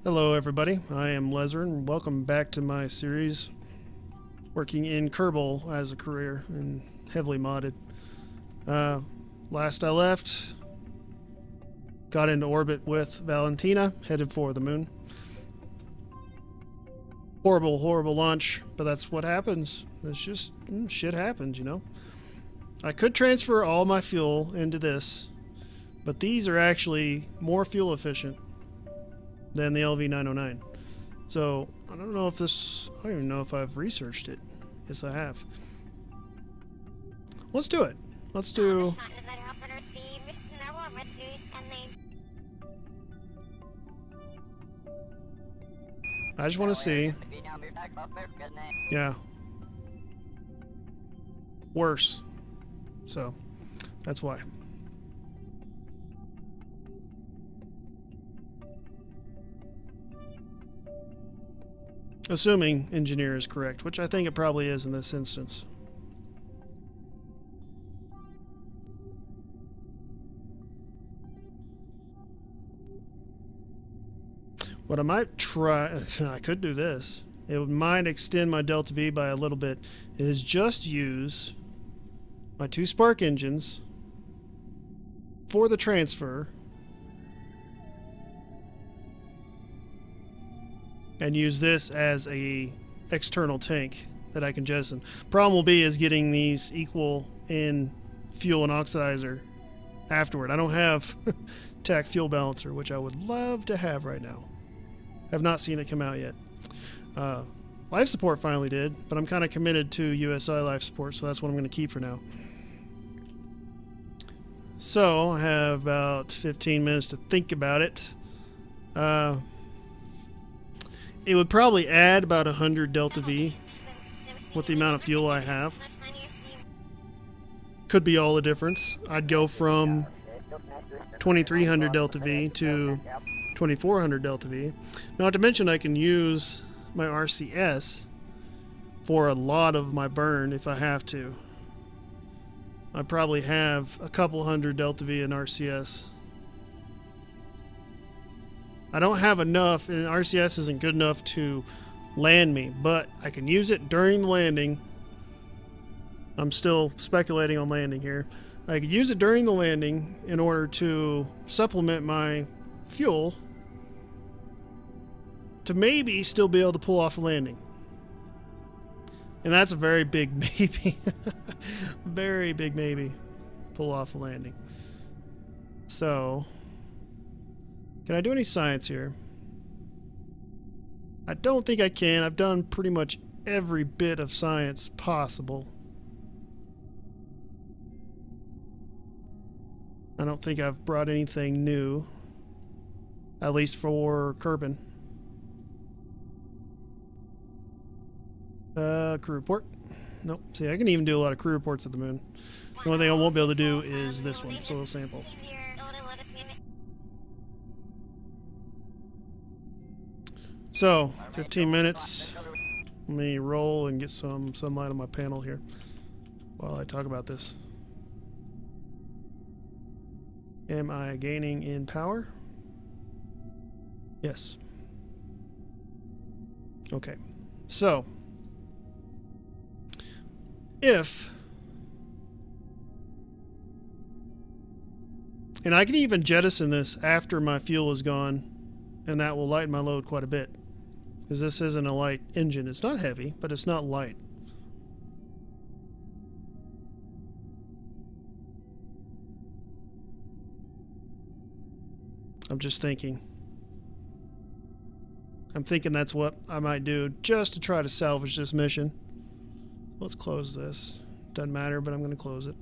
Hello everybody, I am Lezren. Welcome back to my series working in Kerbal as a career and heavily modded. Last I left, got into orbit with Valentina, headed for the moon. Horrible launch, but that's what happens. It's just, shit happens, you know. I could transfer all my fuel into this, but these are actually more fuel efficient than the LV909. So, I don't know if this... I don't even know if I've researched it. Yes, I have. Let's do it. Let's do... I just want to see... Yeah. Worse. So, that's why. Assuming engineer is correct, which I think it probably is in this instance. What I might try, I could do this. It might extend my delta V by a little bit. Is just use my 2 spark engines for the transfer and use this as a external tank that I can jettison. Problem will be is getting these equal in fuel and oxidizer afterward. I don't have TAC fuel balancer, which I would love to have right now. Have not seen it come out yet. Life support finally did, but I'm kind of committed to USI life support, so that's what I'm going to keep for now. So I have about 15 minutes to think about it. It would probably add about 100 delta V with the amount of fuel I have. Could be all the difference. I'd go from 2300 delta V to 2400 delta V. Not to mention I can use my RCS for a lot of my burn if I have to. I probably have a couple hundred delta V in RCS. I don't have enough, and RCS isn't good enough to land me, but I can use it during the landing. I'm still speculating on landing here. I could use it during the landing in order to supplement my fuel to maybe still be able to pull off a landing. And that's a very big maybe. Very big maybe. Pull off a landing. So... can I do any science here? I don't think I can. I've done pretty much every bit of science possible. I don't think I've brought anything new. At least for Kerbin. Crew report. Nope. See, I can even do a lot of crew reports at the moon. The only thing I won't be able to do is this one, soil sample. So, 15 minutes. Let me roll and get some sunlight on my panel here while I talk about this. Am I gaining in power? Yes. Okay. So, if... and I can even jettison this after my fuel is gone, and that will lighten my load quite a bit. Because this isn't a light engine. It's not heavy, but it's not light. I'm just thinking. I'm thinking that's what I might do just to try to salvage this mission. Let's close this. Doesn't matter, but I'm going to close it.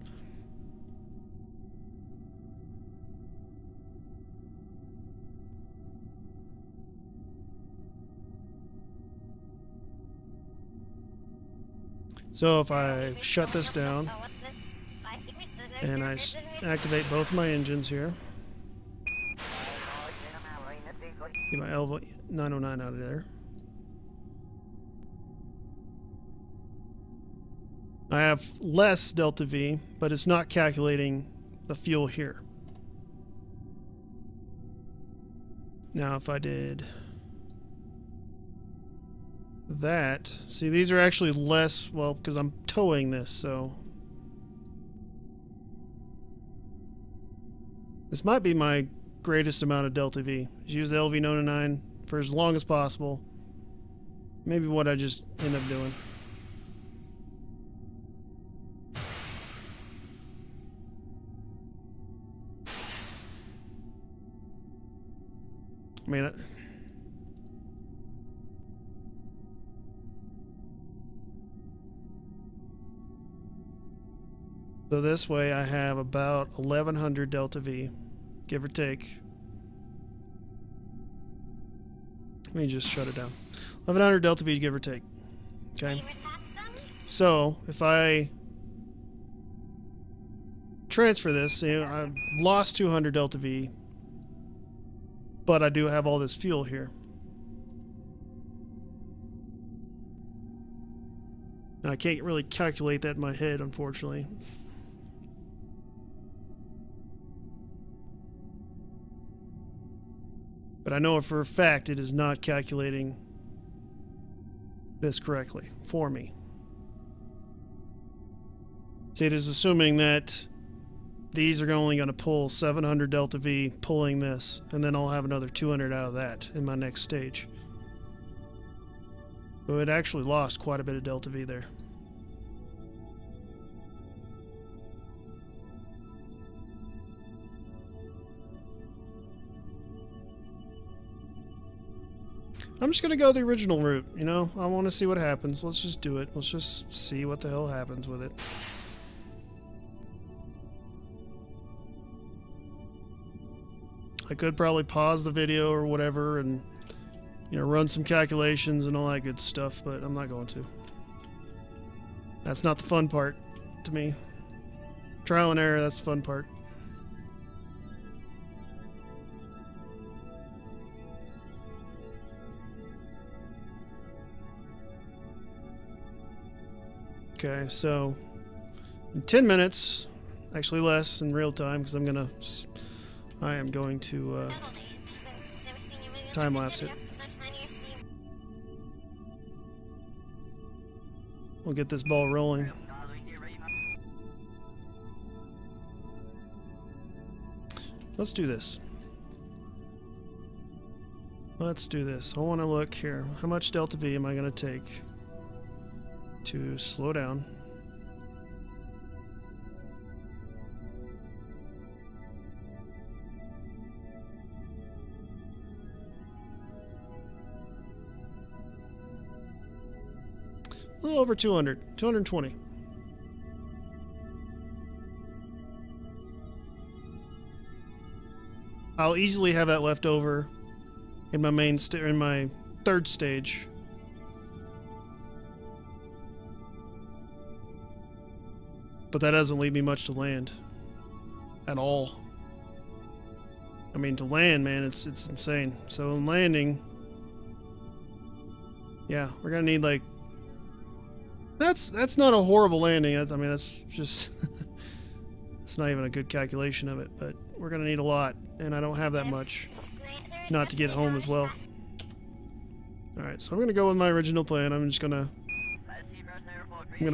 So if I shut this down and I activate both my engines here, get my LV909 out of there. I have less delta V, but it's not calculating the fuel here. Now if I did that. See, these are actually less, well, because I'm towing this, so. This might be my greatest amount of Delta V. Use the LV909 for as long as possible. Maybe what I just end up doing. I mean, so this way I have about 1100 Delta V, give or take. Let me just shut it down. 1100 Delta V, give or take. Okay. So if I transfer this, you know, I've lost 200 Delta V, but I do have all this fuel here. Now, I can't really calculate that in my head, unfortunately. But I know for a fact it is not calculating this correctly for me. See, it is assuming that these are only going to pull 700 Delta V pulling this, and then I'll have another 200 out of that in my next stage. So it actually lost quite a bit of Delta V there. I'm just going to go the original route, you know? I want to see what happens. Let's just do it. Let's just see what the hell happens with it. I could probably pause the video or whatever and, you know, run some calculations and all that good stuff, but I'm not going to. That's not the fun part to me. Trial and error, that's the fun part. Okay, so in 10 minutes, actually less in real time, because I am going to time lapse it. We'll get this ball rolling. Let's do this. Let's do this. I want to look here. How much Delta V am I going to take to slow down? A little over 200, 220. I'll easily have that left over in my in my third stage. But that doesn't leave me much to land at all. I mean, to land, man, it's insane. So in landing, yeah, we're gonna need like. That's not a horrible landing. I mean, that's just it's not even a good calculation of it. But we're gonna need a lot, and I don't have that much. Not to get home as well. All right, so I'm gonna go with my original plan. I'm gonna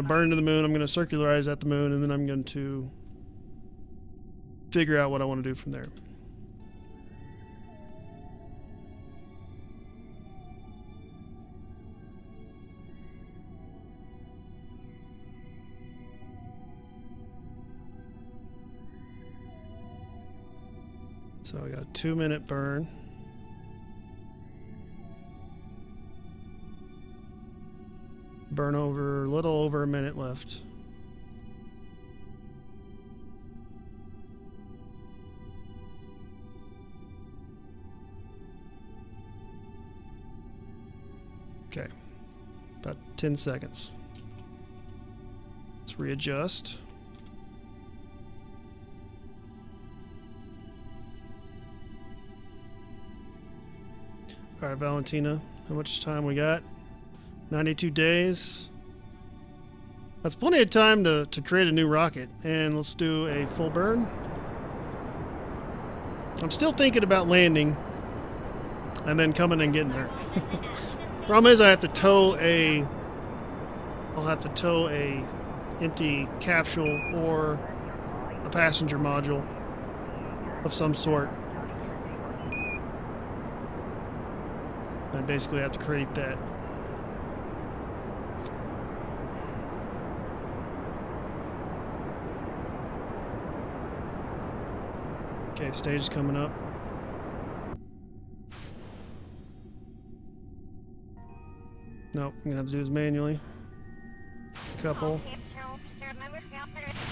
burn to the moon. I'm gonna circularize at the moon, and then I'm going to figure out what I want to do from there. So I got a 2-minute burn. Burn over a little over a minute left. Okay, about 10 seconds. Let's readjust. All right, Valentina, how much time we got? 92 days. That's plenty of time to create a new rocket. And let's do a full burn. I'm still thinking about landing and then coming and getting there. Problem is, I have to tow a. I'll have to tow a empty capsule or a passenger module of some sort. I basically have to create that. Okay, stage is coming up. Nope, I'm gonna have to do this manually. Couple.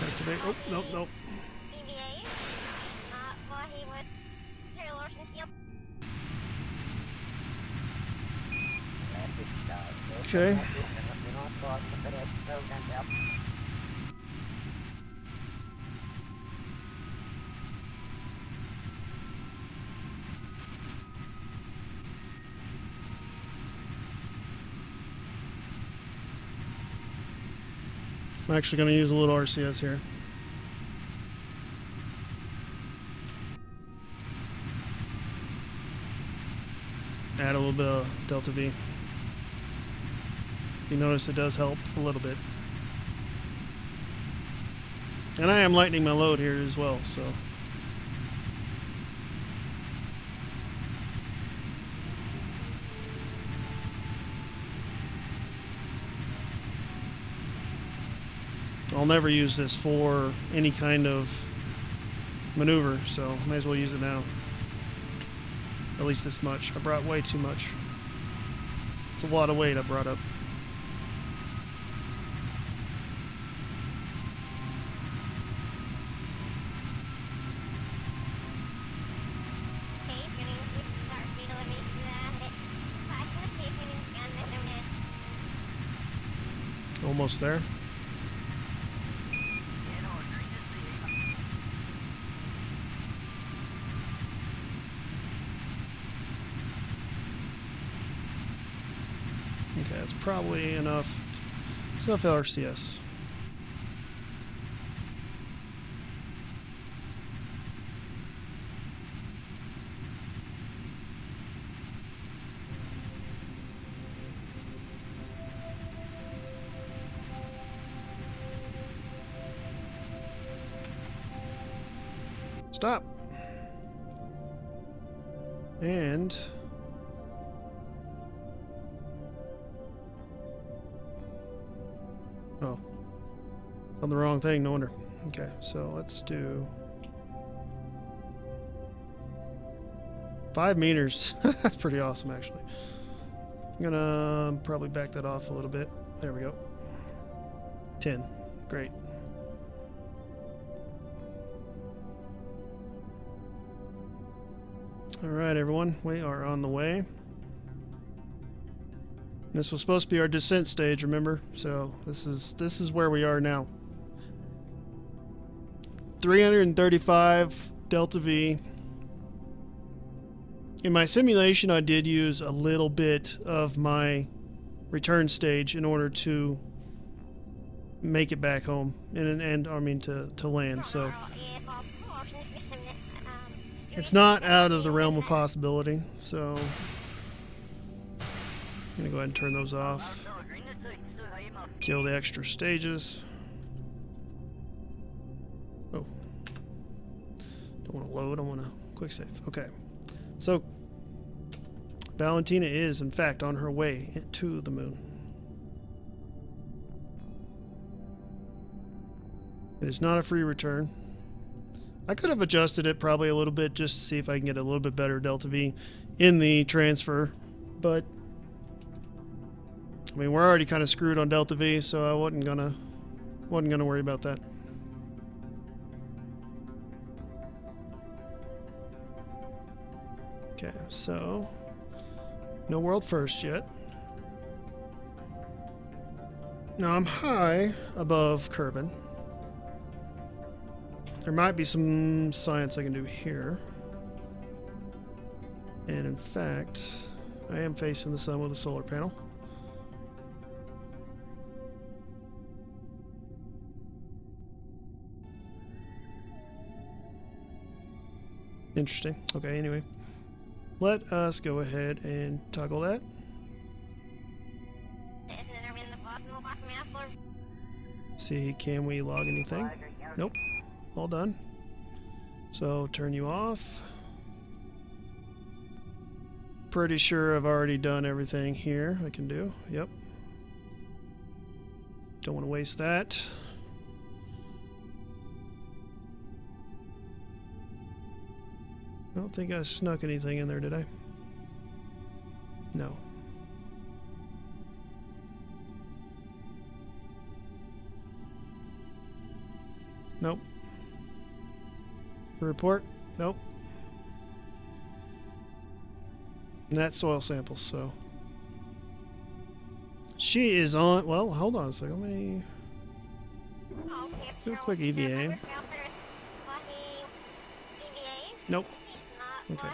Activate. Oh, nope, nope. Okay. I'm actually going to use a little RCS here. Add a little bit of Delta V. You notice it does help a little bit. And I am lightening my load here as well, so. I'll never use this for any kind of maneuver, so might as well use it now. At least this much. I brought way too much. It's a lot of weight I brought up. Almost there. Okay, that's probably enough. It's enough LRCS. Stop. And oh, on the wrong thing, no wonder. Okay, so let's do 5 meters. That's pretty awesome, actually. I'm gonna probably back that off a little bit. There we go. 10. Great. Alright, everyone, we are on the way. This was supposed to be our descent stage, remember? So this is where we are now. 335 Delta V. In my simulation, I did use a little bit of my return stage in order to make it back home and I mean to land. So it's not out of the realm of possibility. So I'm gonna go ahead and turn those off. Kill the extra stages. Oh, don't want to load. I want to quick save. Okay, so Valentina is in fact on her way to the moon. It is not a free return. I could have adjusted it probably a little bit just to see if I can get a little bit better Delta V in the transfer, but I mean we're already kind of screwed on Delta V, so I wasn't gonna worry about that. Okay, so no world first yet. Now I'm high above Kerbin. There might be some science I can do here. And in fact, I am facing the sun with a solar panel. Interesting. Okay, anyway. Let us go ahead and toggle that. See, can we log anything? Nope. All done. So turn you off. Pretty sure I've already done everything here I can do. Yep. Don't want to waste that. I don't think I snuck anything in there, did I? No. Nope. Report? Nope. And that's soil samples, so. She is on. Well, hold on a second. Let me do a quick EVA. Nope. Okay.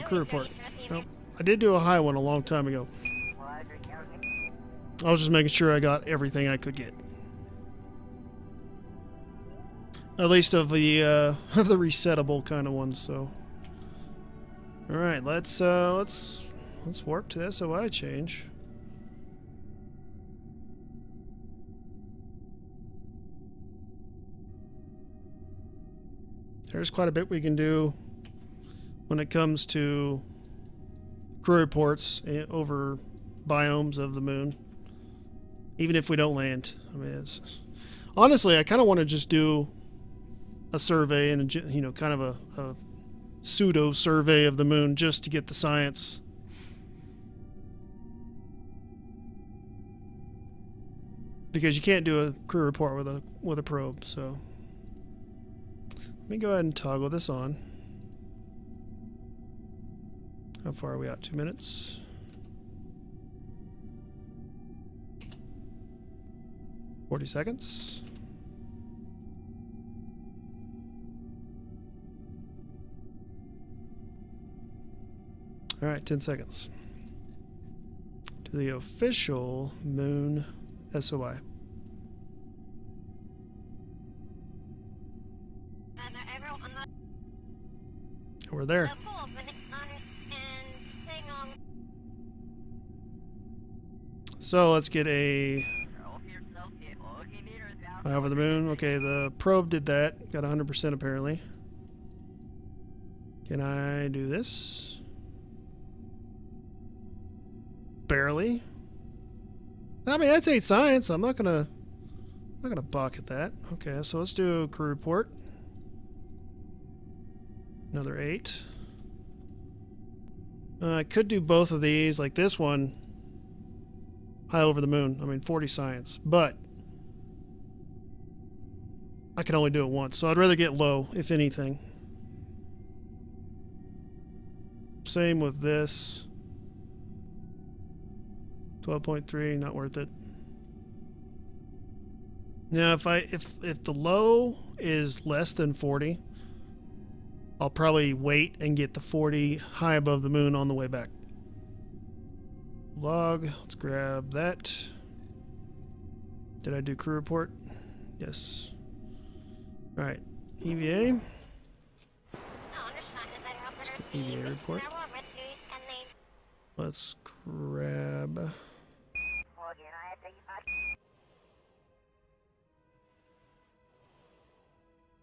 Crew report. Nope. I did do a high one a long time ago. I was just making sure I got everything I could get. At least of the resettable kind of ones, so. Alright, let's warp to the SOI change. There's quite a bit we can do when it comes to crew reports over biomes of the moon. Even if we don't land. I mean, honestly, I kind of want to just do a survey and, you know, kind of a pseudo survey of the moon just to get the science. Because you can't do a crew report with a probe, so. Let me go ahead and toggle this on. How far are we out? 2 minutes. $40 seconds. All right, 10 seconds. To the official moon SOI. We're there. So let's get a eye over the moon. Okay, the probe did that. Got 100% apparently. Can I do this? Barely. I mean, that's 8 science. I'm not gonna balk at that. Okay, so let's do a crew report. Another 8. I could do both of these, like this one. High over the moon. I mean, 40 science, but I can only do it once, so I'd rather get low, if anything. Same with this. 12.3, not worth it. Now, if the low is less than 40, I'll probably wait and get the 40 high above the moon on the way back. Log, let's grab that. Did I do crew report? Yes. Alright, EVA. Let's get EVA report. Let's grab...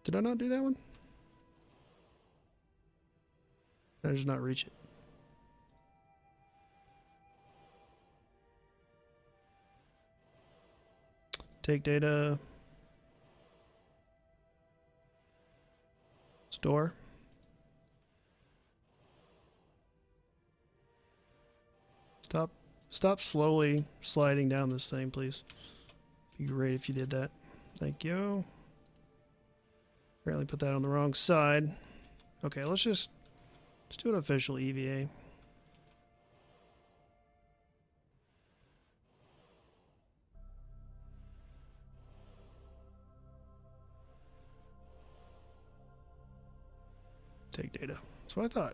Did I not do that one? Did I just not reach it? Take data. Store. Stop slowly sliding down this thing, please. Be great if you did that. Thank you. Apparently put that on the wrong side. Okay, let's do an official EVA. Take data. That's what I thought.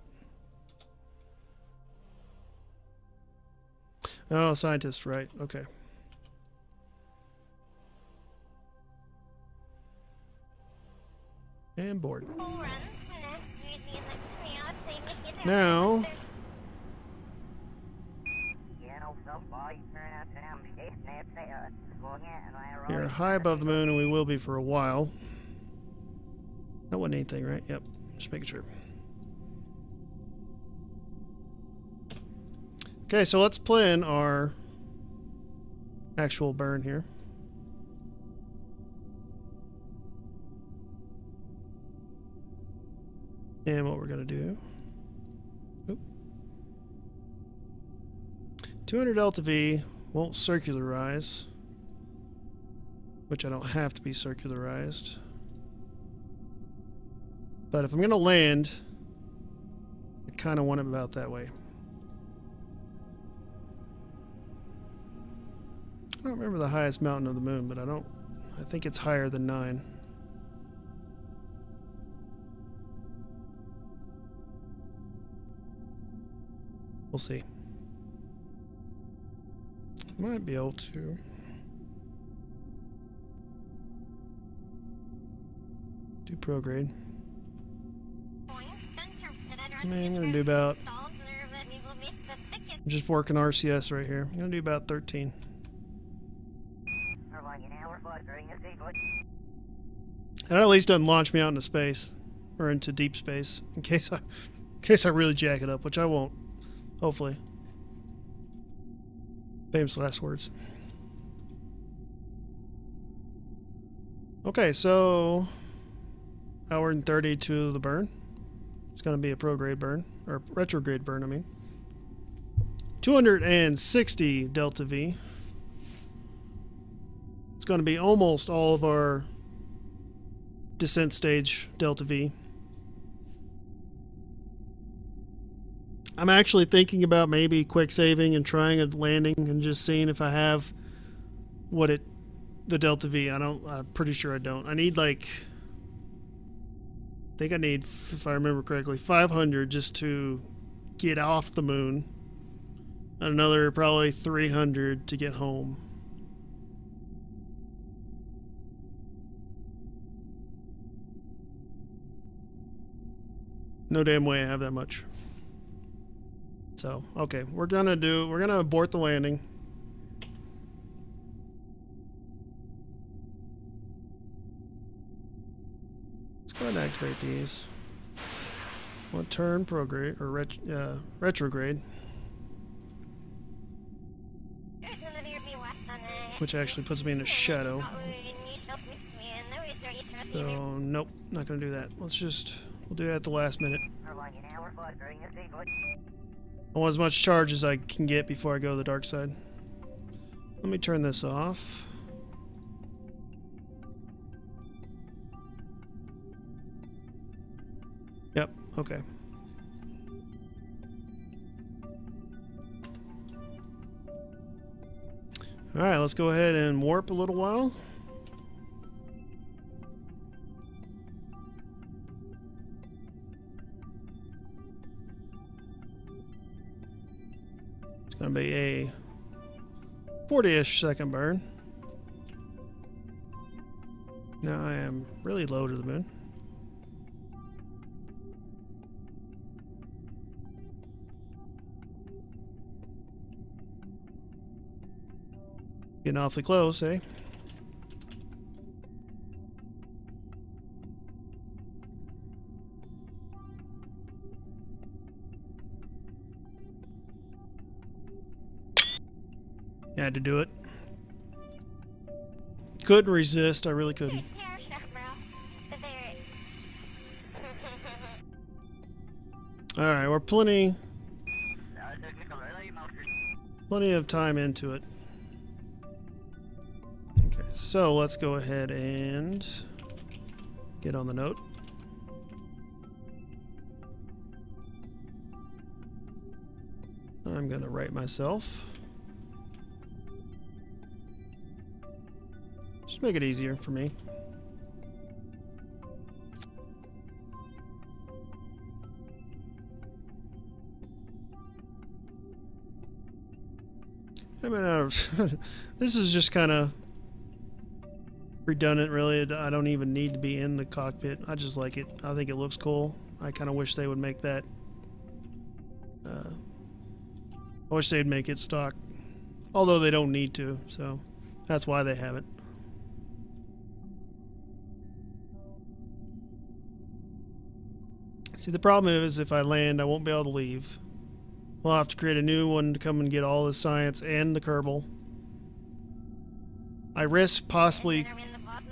Oh, scientist, right. Okay. And board. Now, We are high above the moon, and we will be for a while. That wasn't anything, right? Yep. Just making sure. Okay, so let's plan our actual burn here. And what we're going to do. Oop. 200 delta V won't circularize, which I don't have to be circularized. But if I'm going to land, I kind of want it about that way. I don't remember the highest mountain of the moon, but I think it's higher than 9. We'll see. Might be able to. Do prograde. I mean, I'm going to do about... I'm just working RCS right here. I'm going to do about 13. That at least doesn't launch me out into space. Or into deep space. In case I really jack it up, which I won't. Hopefully. Famous last words. Okay, so... hour and 30 to the burn. It's going to be a prograde burn. Or retrograde burn, I mean. 260 delta V. It's going to be almost all of our descent stage delta V. I'm actually thinking about maybe quick saving and trying a landing and just seeing if I have the delta V. I'm pretty sure I don't. I need like, I think I need, if I remember correctly, 500 just to get off the moon. And another probably 300 to get home. No damn way I have that much. So, okay, we're gonna abort the landing. Let's go ahead and activate these. One turn prograde, or retrograde. Which actually puts me in a shadow. So, nope, not gonna do that. We'll do that at the last minute. I want as much charge as I can get before I go to the dark side. Let me turn this off. Yep, okay. Alright, let's go ahead and warp a little while. It's going to be a 40-ish second burn. Now I am really low to the moon. Getting awfully close, eh? Had to do it. Couldn't resist. I really couldn't. Alright, we're plenty of time into it. Okay, so let's go ahead and get on the note. I'm gonna write myself. Just make it easier for me. I mean, this is just kind of redundant, really. I don't even need to be in the cockpit. I just like it. I think it looks cool. I kind of wish they would make that. I wish they'd make it stock Although they don't need to, so that's why they have it. See, the problem is if I land, I won't be able to leave. We'll have to create a new one to come and get all the science and the Kerbal. I risk possibly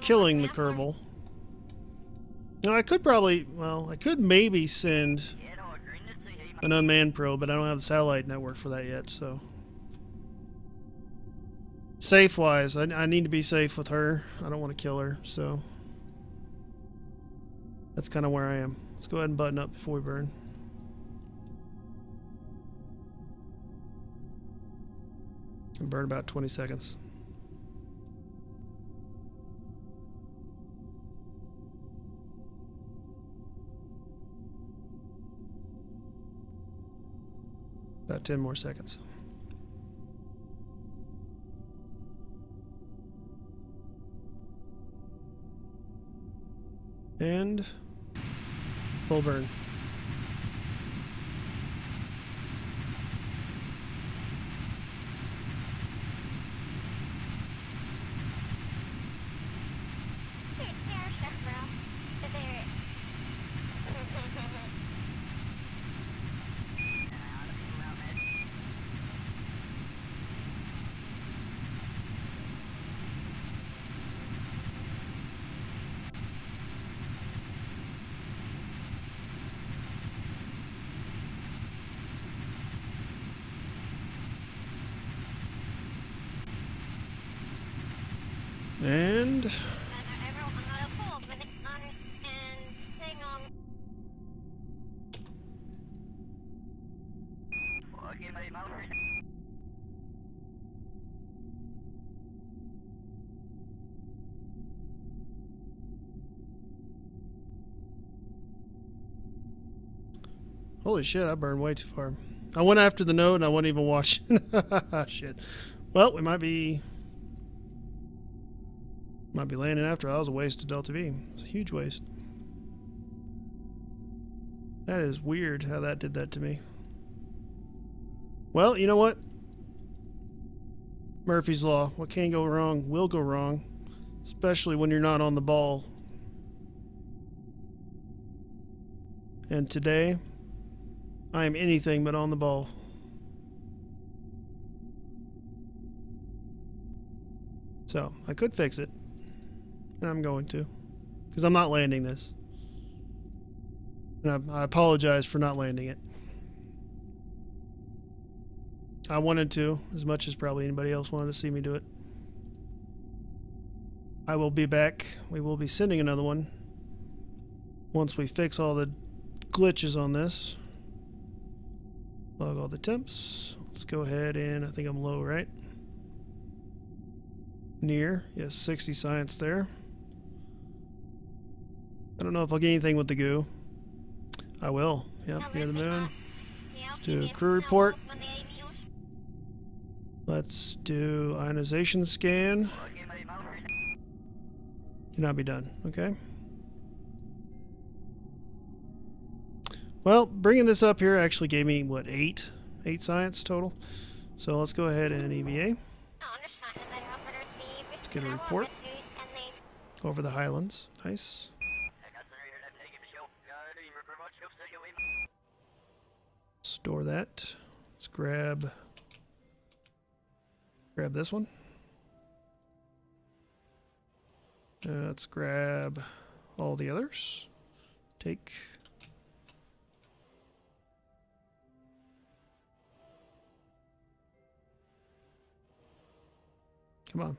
killing the Kerbal. Now, I could probably, well, I could maybe send an unmanned probe, but I don't have the satellite network for that yet, so. Safe-wise, I need to be safe with her. I don't want to kill her, so. That's kind of where I am. Let's go ahead and button up before we burn. And burn about 20 seconds. About 10 more seconds. And full burn. And holy shit, I burned way too far. I went after the node and I wasn't even watching. Shit. Well, we might be landing after. That was a waste of Delta V. It's a huge waste. That is weird how that did that to me. Well, you know what? Murphy's Law. What can go wrong will go wrong. Especially when you're not on the ball. And today, I am anything but on the ball. So, I could fix it. And I'm going to. Because I'm not landing this. And I apologize for not landing it. I wanted to, as much as probably anybody else wanted to see me do it. I will be back. We will be sending another one once we fix all the glitches on this. Log all the temps. Let's go ahead and I think I'm low, right? Near. Yes, 60 science there. I don't know if I'll get anything with the goo. I will. Yep, near the moon. Let's do a crew report. Let's do ionization scan. Cannot be done. Okay. Well, bringing this up here actually gave me, what, 8 science total. So let's go ahead and EVA. Let's get a report over the Highlands. Nice. Store that. Let's grab this one. Let's grab all the others. Take. Come on.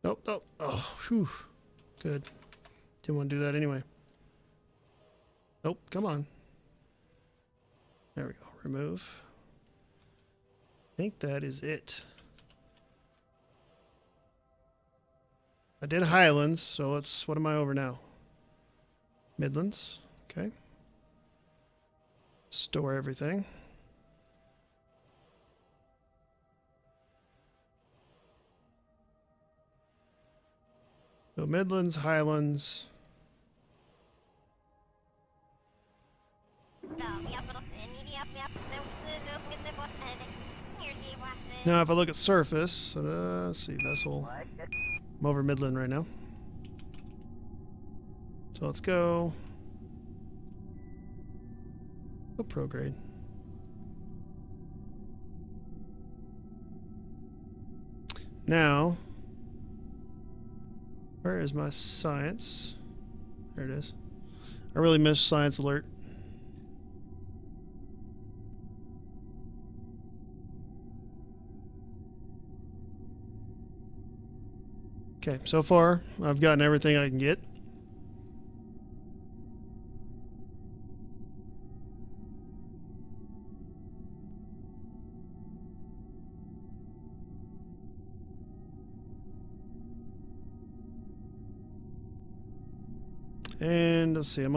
Nope, nope. Oh, whew. Good. Didn't want to do that anyway. Nope, come on. There we go. Remove. I think that is it. I did Highlands, so let's... What am I over now? Midlands. Okay. Store everything. So Midlands, Highlands. Now if I look at surface, let's see, vessel. I'm over Midland right now. So let's go. Go prograde. Now, where is my science? There it is. I really missed science alert. Okay, so far I've gotten everything I can get. And let's see, I'm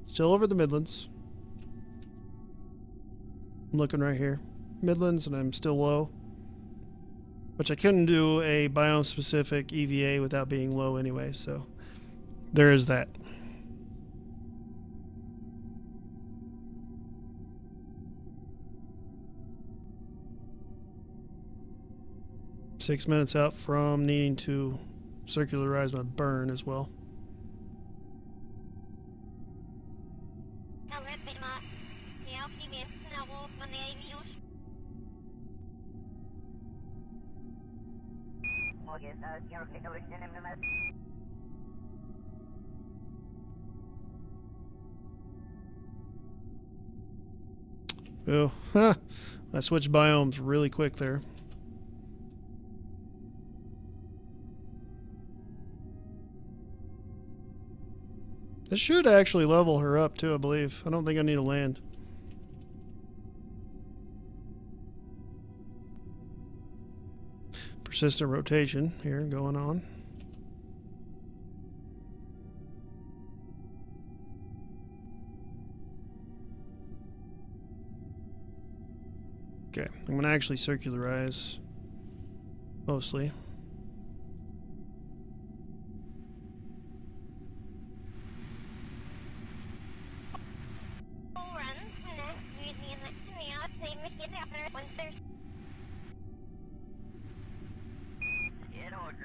still over the Midlands. I'm looking right here. Midlands, and I'm still low. Which I couldn't do a biome-specific EVA without being low anyway, so there is that. Six minutes out from needing to circularize my burn as well. Oh, I switched biomes really quick there. This should actually level her up too, I believe. I don't think I need to land. Persistent rotation here going on. Okay, I'm going to actually circularize mostly.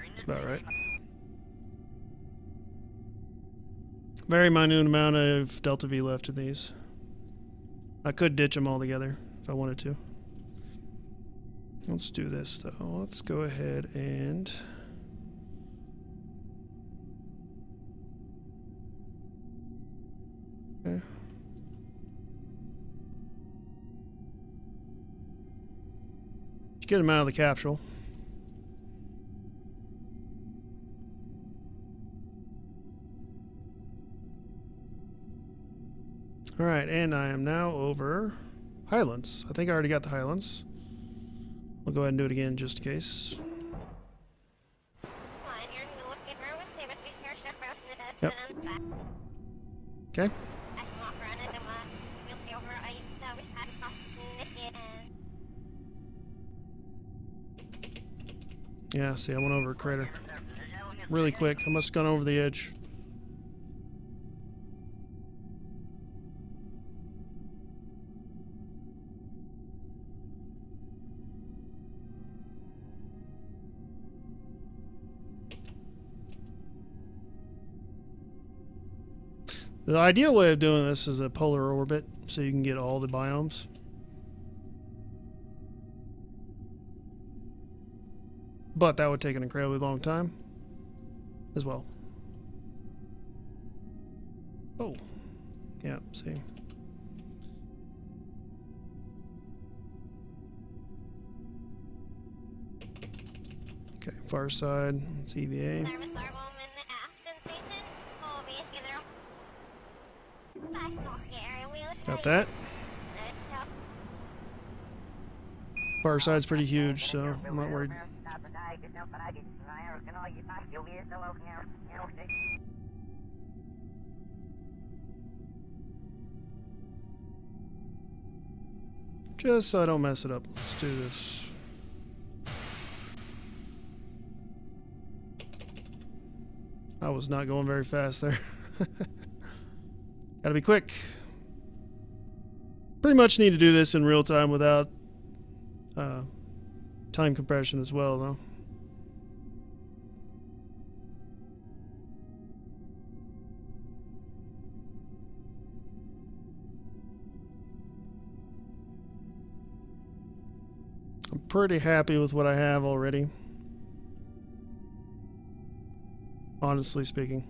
That's about right. Very minute amount of Delta V left in these. I could ditch them all together if I wanted to. Let's do this though. Let's go ahead and okay. Get them out of the capsule. All right, and I am now over Highlands. I think I already got the Highlands. I'll go ahead and do it again just in case. Yep. Okay. Yeah, see, I went over a crater really quick. I must have gone over the edge. The ideal way of doing this is a polar orbit, so you can get all the biomes. But that would take an incredibly long time as well. Oh, yeah, see. Okay, far side, it's EVA. Got that. Far side's pretty huge, so I'm not worried. Just so I don't mess it up, let's do this. I was not going very fast there. Gotta be quick. Pretty much need to do this in real time without time compression as well, though. I'm pretty happy with what I have already. Honestly speaking.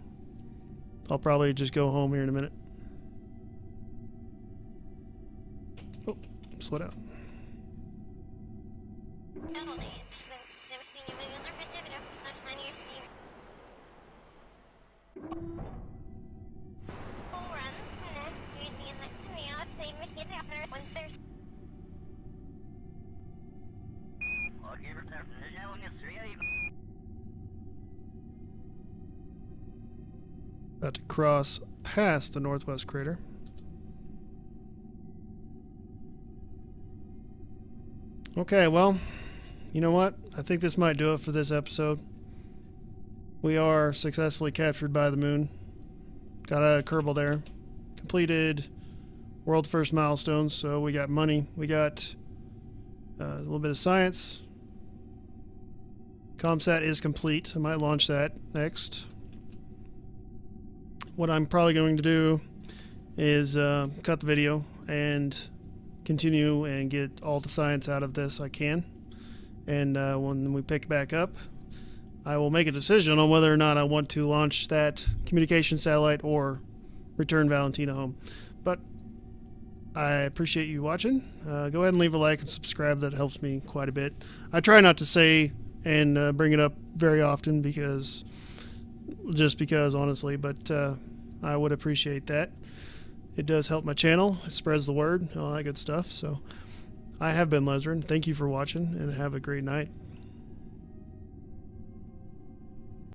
I'll probably just go home here in a minute. Oh, slow down. About to cross past the northwest crater. Okay, well, you know what? I think this might do it for this episode. We are successfully captured by the moon. Got a Kerbal there. Completed world first milestones, so we got money. We got a little bit of science. ComSat is complete. I might launch that next. What I'm probably going to do is cut the video and continue and get all the science out of this I can. And when we pick back up, I will make a decision on whether or not I want to launch that communication satellite or return Valentina home. But I appreciate you watching. Go ahead and leave a like and subscribe. That helps me quite a bit. I try not to say and bring it up very often because honestly, but I would appreciate that. It does help my channel. It spreads the word, all that good stuff. So I have been Lezren. Thank you for watching and have a great night.